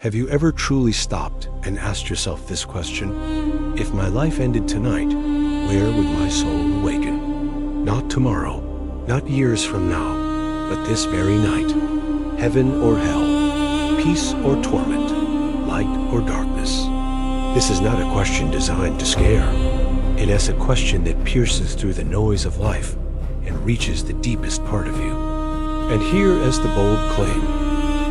Have you ever truly stopped and asked yourself this question? If my life ended tonight, where would my soul awaken? Not tomorrow, not years from now, but this very night. Heaven or hell, peace or torment, light or darkness. This is not a question designed to scare. It is a question that pierces through the noise of life and reaches the deepest part of you. And here is the bold claim.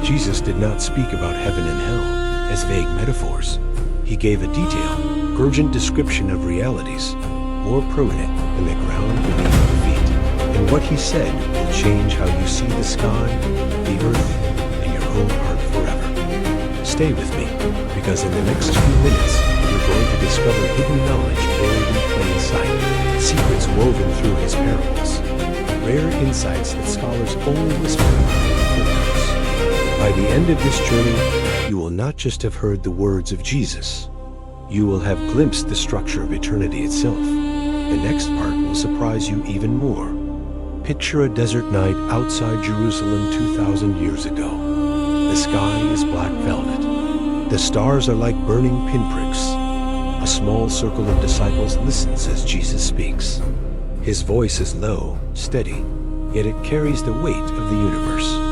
Jesus did not speak about heaven and hell as vague metaphors. He gave a detailed, urgent description of realities, more permanent than the ground beneath your feet. And what he said will change how you see the sky, the earth, and your own heart forever. Stay with me, because in the next few minutes, you're going to discover hidden knowledge buried in plain sight, secrets woven through his parables, rare insights that scholars only whisper about in footnotes. By the end of this journey, you will not just have heard the words of Jesus. You will have glimpsed the structure of eternity itself. The next part will surprise you even more. Picture a desert night outside Jerusalem 2,000 years ago. The sky is black velvet. The stars are like burning pinpricks. A small circle of disciples listens as Jesus speaks. His voice is low, steady, yet it carries the weight of the universe.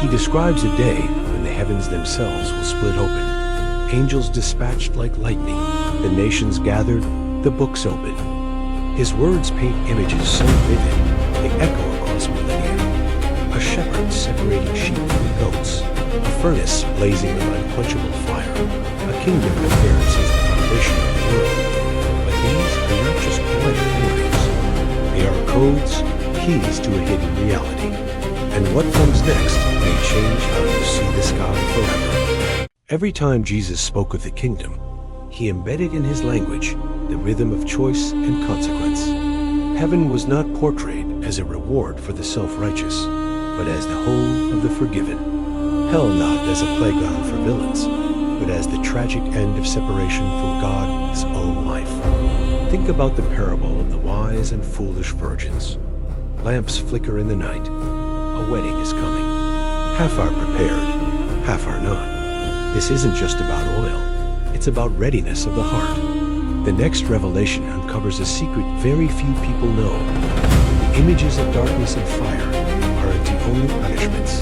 He describes a day when the heavens themselves will split open, angels dispatched like lightning, the nations gathered, the books open. His words paint images so vivid, they echo across millennia. A shepherd separating sheep from goats, a furnace blazing with unquenchable fire, a kingdom prepared since the foundation of the world. But these are not just poetic warnings. They are codes, keys to a hidden reality. And what comes next may change how you see the sky forever. Every time Jesus spoke of the kingdom, he embedded in his language the rhythm of choice and consequence. Heaven was not portrayed as a reward for the self-righteous, but as the home of the forgiven. Hell not as a playground for villains, but as the tragic end of separation from God, his own life. Think about the parable of the wise and foolish virgins. Lamps flicker in the night. A wedding is coming. Half are prepared, half are not. This isn't just about oil. It's about readiness of the heart. The next revelation uncovers a secret very few people know. The images of darkness and fire aren't the only punishments.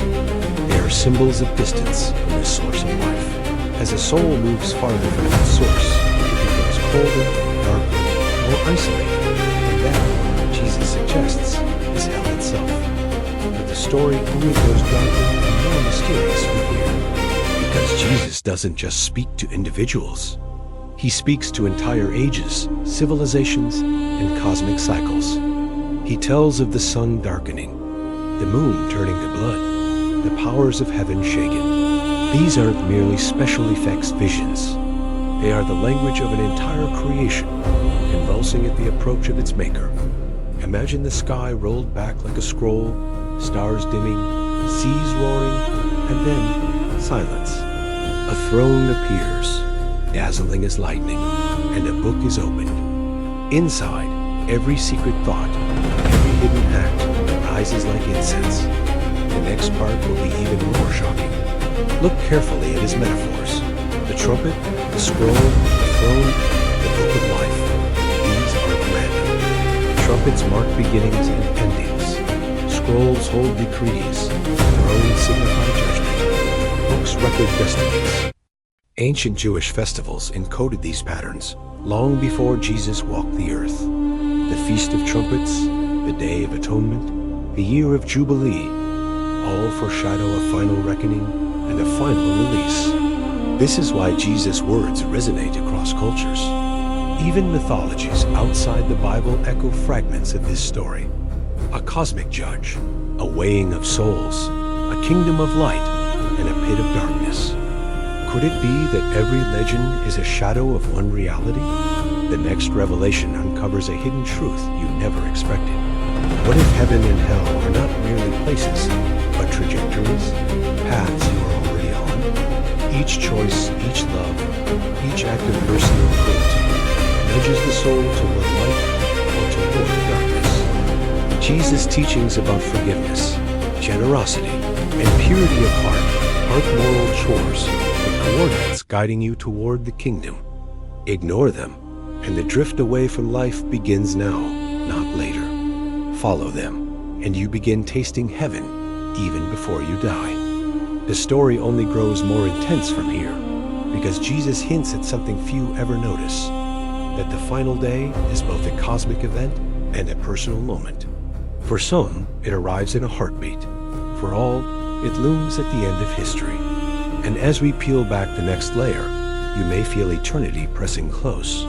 They are symbols of distance from the source of life. As a soul moves farther from its source, it becomes colder, darker, more isolated. And that, Jesus suggests, is hell itself. But the story only grows darker and more mysterious from here. Because Jesus doesn't just speak to individuals. He speaks to entire ages, civilizations, and cosmic cycles. He tells of the sun darkening, the moon turning to blood, the powers of heaven shaken. These aren't merely special effects visions. They are the language of an entire creation, convulsing at the approach of its maker. Imagine the sky rolled back like a scroll, stars dimming, seas roaring, and then silence. A throne appears, dazzling as lightning, and a book is opened. Inside, every secret thought, every hidden act rises like incense. The next part will be even more shocking. Look carefully at his metaphors. The trumpet, the scroll, the throne, the book of life. These aren't random. Trumpets mark beginnings and endings. Scrolls hold decrees. Thrones signify judgment. Books record destinies. Ancient Jewish festivals encoded these patterns long before Jesus walked the earth. The Feast of Trumpets, the Day of Atonement, the Year of Jubilee, all foreshadow a final reckoning and a final release. This is why Jesus' words resonate across cultures. Even mythologies outside the Bible echo fragments of this story. A cosmic judge, a weighing of souls, a kingdom of light, and a pit of darkness. Could it be that every legend is a shadow of one reality? The next revelation uncovers a hidden truth you never expected. What if heaven and hell are not merely places, but trajectories, paths you are already on? Each choice, each love, each act of mercy or cruelty nudges the soul toward light or toward darkness. Jesus' teachings about forgiveness, generosity, and purity of heart aren't moral chores, but guiding you toward the kingdom. Ignore them, and the drift away from life begins now, not later. Follow them, and you begin tasting heaven even before you die. The story only grows more intense from here, because Jesus hints at something few ever notice, that the final day is both a cosmic event and a personal moment. For some, it arrives in a heartbeat. For all, it looms at the end of history. And as we peel back the next layer, you may feel eternity pressing close.